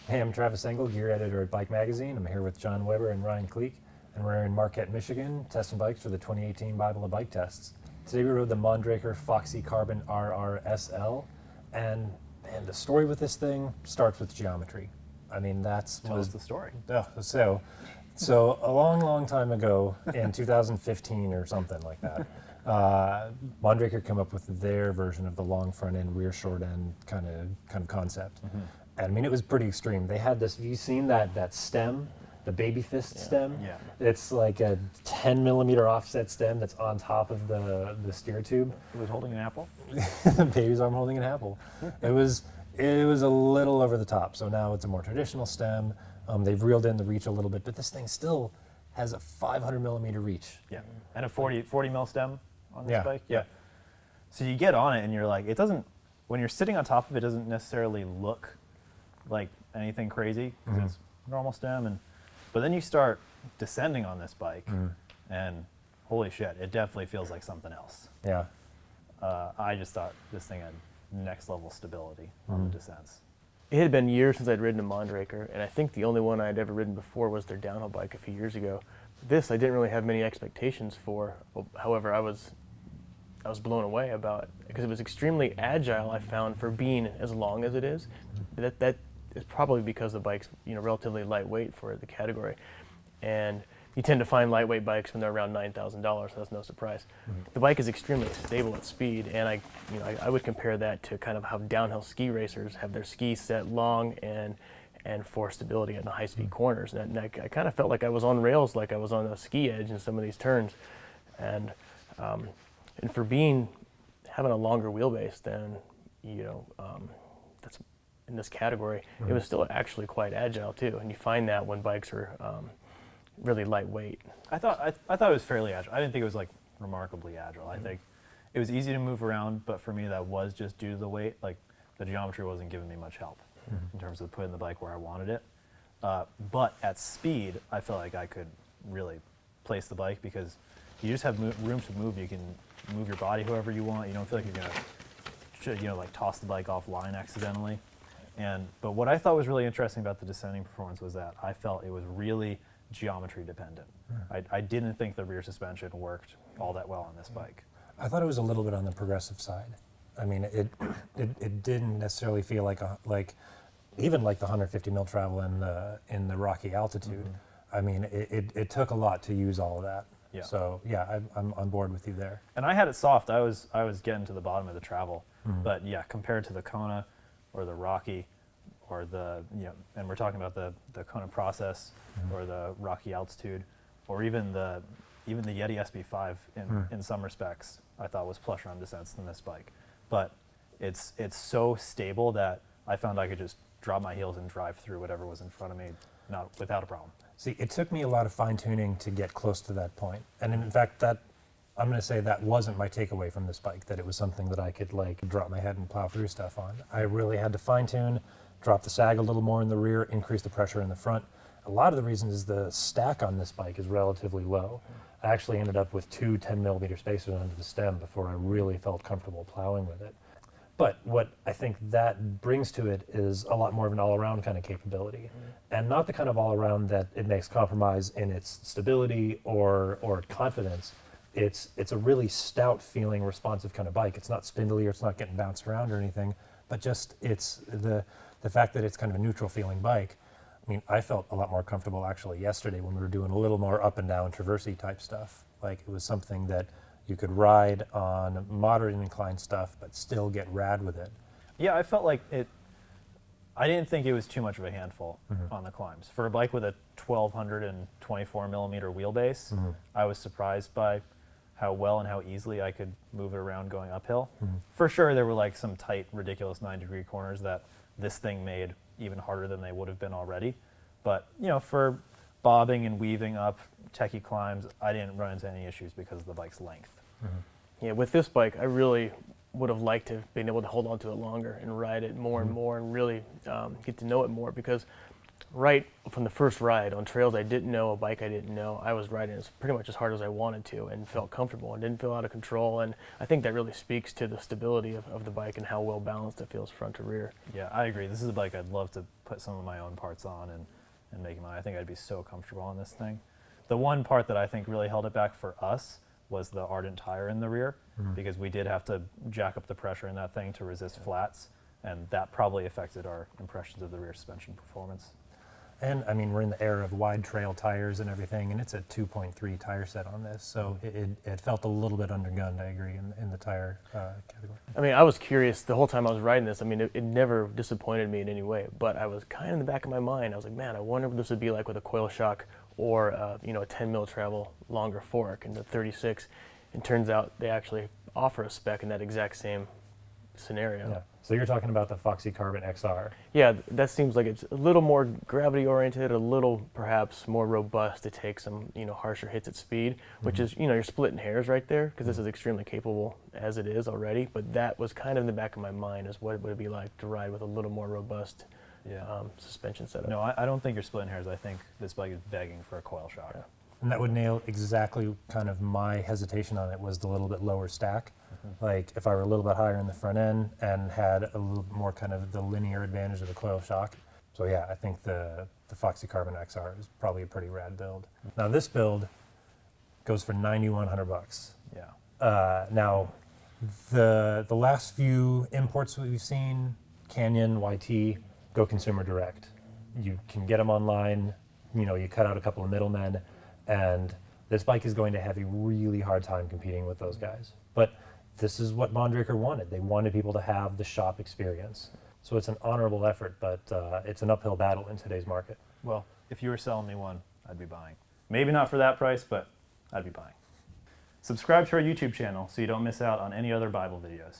Hey, I'm Travis Engel, gear editor at Bike Magazine. I'm here with John Weber and Ryan Kleek, and we're in Marquette, Michigan, testing bikes for the 2018 Bible of Bike Tests. Today we rode the Mondraker Foxy Carbon RRSL, and the story with this thing starts with geometry. I mean, Tell us the story. So a long time ago, in 2015 or something like that, Mondraker came up with their version of the long front end, rear short end kind of concept. Mm-hmm. And I mean, it was pretty extreme. They had this. Have you seen that stem, the baby fist stem? Yeah. It's like a 10 millimeter offset stem that's on top of the steer tube. He was holding an apple. The baby's arm holding an apple. It was a little over the top. So now it's a more traditional stem. They've reeled in the reach a little bit, but this thing still has a 500 millimeter reach. Yeah. And a 40 mil stem on this Yeah, bike. yeah. So you get on it and you're like, it doesn't. When you're sitting on top of it, doesn't necessarily look like anything crazy because it's normal stem, but then you start descending on this bike, and holy shit, it definitely feels like something else. Yeah. I just thought this thing had next level stability on the descents. It had been years since I'd ridden a Mondraker, and I think the only one I'd ever ridden before was their downhill bike a few years ago. This I didn't really have many expectations for. However, I was blown away about it because it was extremely agile. I found for being as long as it is, that is probably because the bike's relatively lightweight for the category, and you tend to find lightweight bikes when they're around $9,000. So that's no surprise. The bike is extremely stable at speed, and I would compare that to kind of how downhill ski racers have their skis set long and for stability in the high-speed corners. And I kind of felt like I was on rails, like I was on a ski edge in some of these turns, and for having a longer wheelbase than that's in this category, it was still actually quite agile too. And you find that when bikes are really lightweight. I thought it was fairly agile. I didn't think it was like remarkably agile. I think it was easy to move around, but for me that was just due to the weight. Like the geometry wasn't giving me much help in terms of putting the bike where I wanted it. But at speed, I felt like I could really place the bike because you just have room to move. You can move your body however you want. You don't feel like you're gonna like toss the bike offline accidentally. But what I thought was really interesting about the descending performance was that I felt it was really geometry dependent. I didn't think the rear suspension worked all that well on this bike. I thought it was a little bit on the progressive side. I mean, it didn't necessarily feel like even like the 150 mil travel in the rocky altitude. I mean, it took a lot to use all of that. Yeah. So yeah, I'm on board with you there. And I had it soft. I was getting to the bottom of the travel, but yeah, compared to the Kona or the Rocky, or and we're talking about the Kona Process or the Rocky Altitude, or even the Yeti SB5 in some respects, I thought was plusher on descents than this bike. But it's so stable that I found I could just drop my heels and drive through whatever was in front of me, without a problem. See, it took me a lot of fine tuning to get close to that point, and in fact, I'm going to say that wasn't my takeaway from this bike. That it was something that I could like drop my head and plow through stuff on. I really had to fine tune, drop the sag a little more in the rear, increase the pressure in the front. A lot of the reason is the stack on this bike is relatively low. I actually ended up with two 10 millimeter spacers under the stem before I really felt comfortable plowing with it. But what I think that brings to it is a lot more of an all-around kind of capability, and not the kind of all-around that it makes compromise in its stability or confidence. It's a really stout feeling, responsive kind of bike. It's not spindly or it's not getting bounced around or anything, but just it's the fact that it's kind of a neutral feeling bike. I mean, I felt a lot more comfortable actually yesterday when we were doing a little more up and down traversy type stuff. Like it was something that you could ride on moderate incline stuff, but still get rad with it. Yeah, I felt like it. I didn't think it was too much of a handful on the climbs. For a bike with a 1224 millimeter wheelbase, I was surprised by how well and how easily I could move it around going uphill. For sure, there were like some tight, ridiculous 9-degree corners that this thing made even harder than they would have been already. But for bobbing and weaving up techie climbs, I didn't run into any issues because of the bike's length. Yeah, with this bike, I really would have liked to have been able to hold on to it longer and ride it more and more and really get to know it more, because right from the first ride on trails I didn't know, a bike I didn't know, I was riding as pretty much as hard as I wanted to and felt comfortable and didn't feel out of control. And I think that really speaks to the stability of the bike and how well balanced it feels front to rear. Yeah, I agree. This is a bike I'd love to put some of my own parts on and make mine. I think I'd be so comfortable on this thing. The one part that I think really held it back for us was the Ardent tire in the rear, because we did have to jack up the pressure in that thing to resist flats, and that probably affected our impressions of the rear suspension performance. And I mean, we're in the era of wide trail tires and everything, and it's a 2.3 tire set on this, so it felt a little bit undergunned, I agree, in the tire category. I mean, I was curious the whole time I was riding this. I mean, it never disappointed me in any way, but I was kind of in the back of my mind. I was like, man, I wonder what this would be like with a coil shock or a 10 mil travel longer fork in the 36. And turns out they actually offer a spec in that exact same scenario. Yeah. So you're talking about the Foxy Carbon XR. Yeah, that seems like it's a little more gravity oriented, a little perhaps more robust to take some harsher hits at speed, which is you're splitting hairs right there because this is extremely capable as it is already. But that was kind of in the back of my mind as what would it be like to ride with a little more robust suspension setup. No, I don't think you're splitting hairs. I think this bike is begging for a coil shock. Yeah. And that would nail exactly kind of my hesitation on it was the little bit lower stack. Like if I were a little bit higher in the front end and had a little more kind of the linear advantage of the coil shock. So yeah, I think the Foxy Carbon XR is probably a pretty rad build. Now this build goes for $9,100. Yeah. Now the last few imports we've seen, Canyon, YT, go consumer direct. You can get them online. You cut out a couple of middlemen, and this bike is going to have a really hard time competing with those guys. But this is what Mondraker wanted. They wanted people to have the shop experience. So it's an honorable effort, but it's an uphill battle in today's market. Well, if you were selling me one, I'd be buying. Maybe not for that price, but I'd be buying. Subscribe to our YouTube channel so you don't miss out on any other Bible videos.